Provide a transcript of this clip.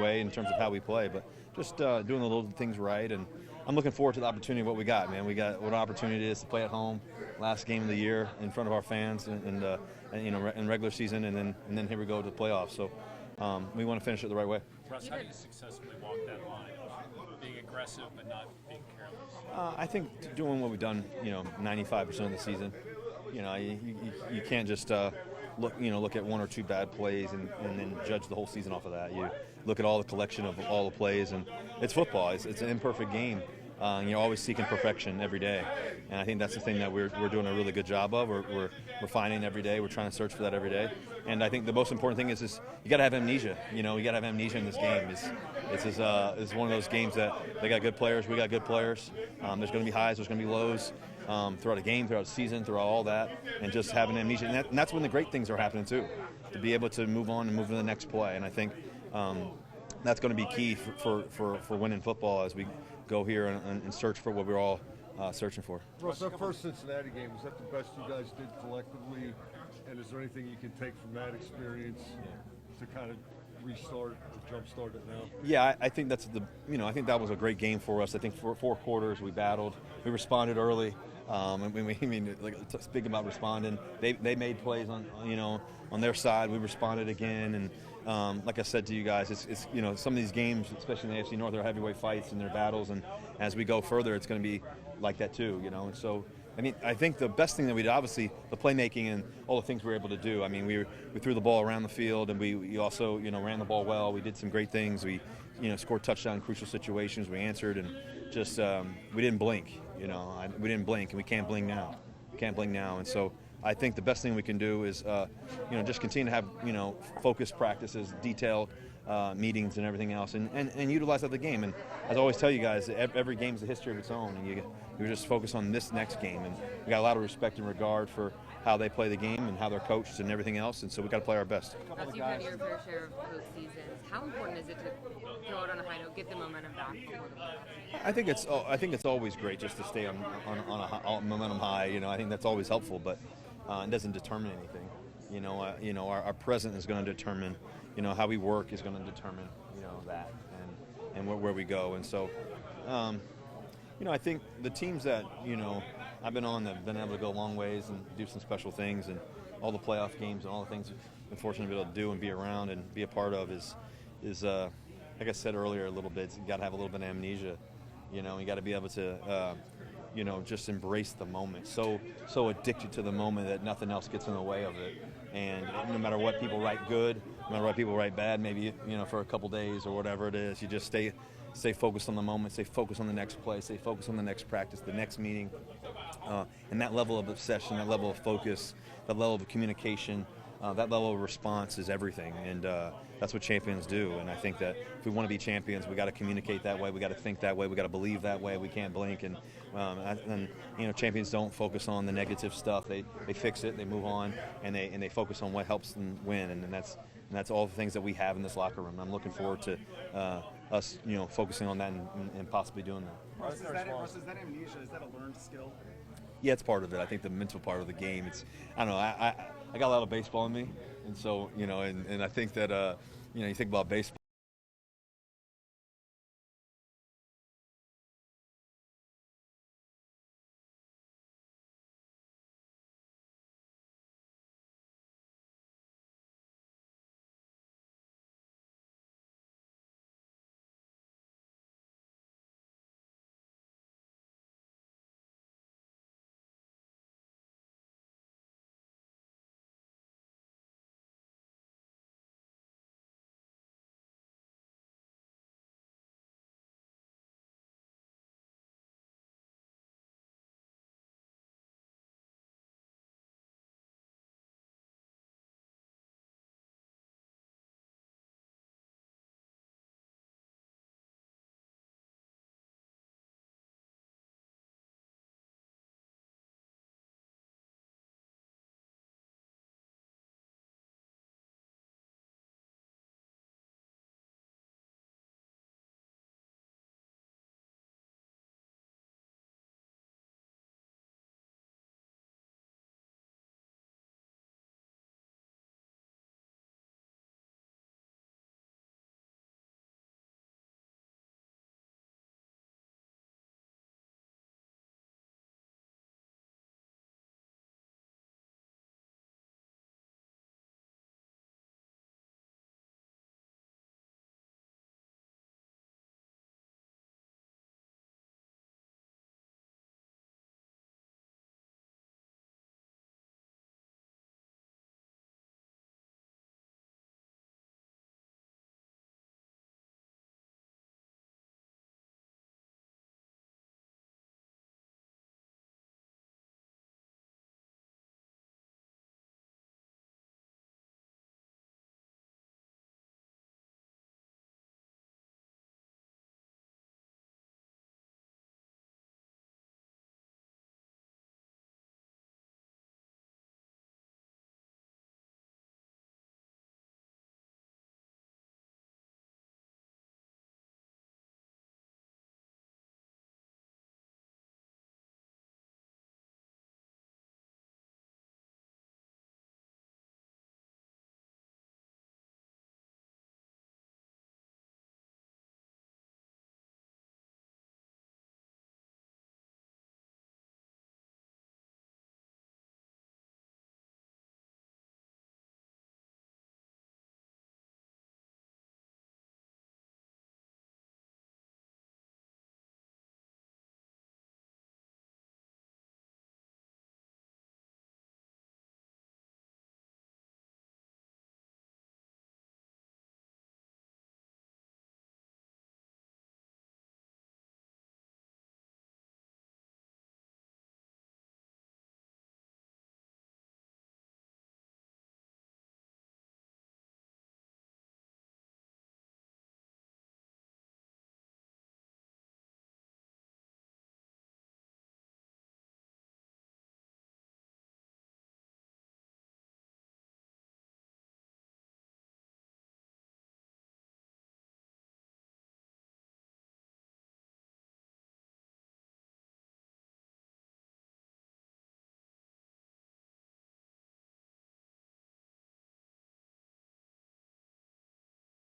way in terms of how we play, but just doing the little things right. And I'm looking forward to the opportunity of what we got, man. We got what an opportunity it is to play at home, last game of the year in front of our fans, and you know, in regular season, and then here we go to the playoffs. So we want to finish it the right way. Russ, how do you successfully walk that line, being aggressive but not being careless? I think doing what we've done, you know, 95% of the season. You know, you can't just look at one or two bad plays and then judge the whole season off of that. You look at all the collection of all the plays, and it's football. It's an imperfect game. You're always seeking perfection every day, and I think that's the thing that we're doing a really good job of. We're refining every day. We're trying to search for that every day, and I think the most important thing is you got to have amnesia. You know, you got to have amnesia in this game. It's one of those games that they got good players. We got good players. There's going to be highs. There's going to be lows. Throughout a game, throughout a season, throughout all that, and just having amnesia. And that's when the great things are happening too, to be able to move on and move to the next play. And I think that's going to be key for winning football as we go here and search for what we're all searching for. Russ, that first Cincinnati game, was that the best you guys did collectively? And is there anything you can take from that experience to kind of restart or jumpstart it now? Yeah, I think that's I think that was a great game for us. I think for 4 quarters we battled, we responded early. Speaking about responding, they made plays on their side. We responded again, and like I said to you guys, it's some of these games, especially in the AFC North, are heavyweight fights and their battles, and as we go further, it's going to be like that too. And so. I mean, I think the best thing that we did, obviously, the playmaking and all the things we were able to do. I mean, we threw the ball around the field, and we also, ran the ball well. We did some great things. We, scored touchdown in crucial situations. We answered, and just we didn't blink. We didn't blink, and we can't blink now. And so I think the best thing we can do is, just continue to have, focused practices, detailed meetings, and everything else, and utilize that the game. And as I always tell you guys, every game is a history of its own, and you just focus on this next game. And we got a lot of respect and regard for how they play the game and how they're coached and everything else. And so we got to play our best. As you've had your fair share of postseasons, how important is it to throw it on a high note, get the momentum back before the playoffs? I think it's always great just to stay on a momentum high. I think that's always helpful, but it doesn't determine anything. Our present is going to determine. How we work is going to determine, that and where we go. And so, I think the teams that, I've been on that have been able to go long ways and do some special things, and all the playoff games and all the things I've been fortunate to be able to do and be around and be a part of is like I said earlier a little bit, you got to have a little bit of amnesia. You got to be able to, just embrace the moment. So addicted to the moment that nothing else gets in the way of it. And no matter what people write good, no matter what people write bad, maybe, for a couple days or whatever it is, you just stay focused on the moment, stay focused on the next play, stay focused on the next practice, the next meeting. And that level of obsession, that level of focus, that level of communication, that level of response is everything. And that's what champions do. And I think that if we want to be champions, we got to communicate that way, we got to think that way, we got to believe that way, we can't blink. And champions don't focus on the negative stuff. They fix it, they move on, and they focus on what helps them win. And that's all the things that we have in this locker room. I'm looking forward to us, focusing on that and possibly doing that. Russ, is that amnesia? Is that a learned skill? Yeah, it's part of it. I think the mental part of the game. I don't know. I got a lot of baseball in me, and so and I think that you think about baseball.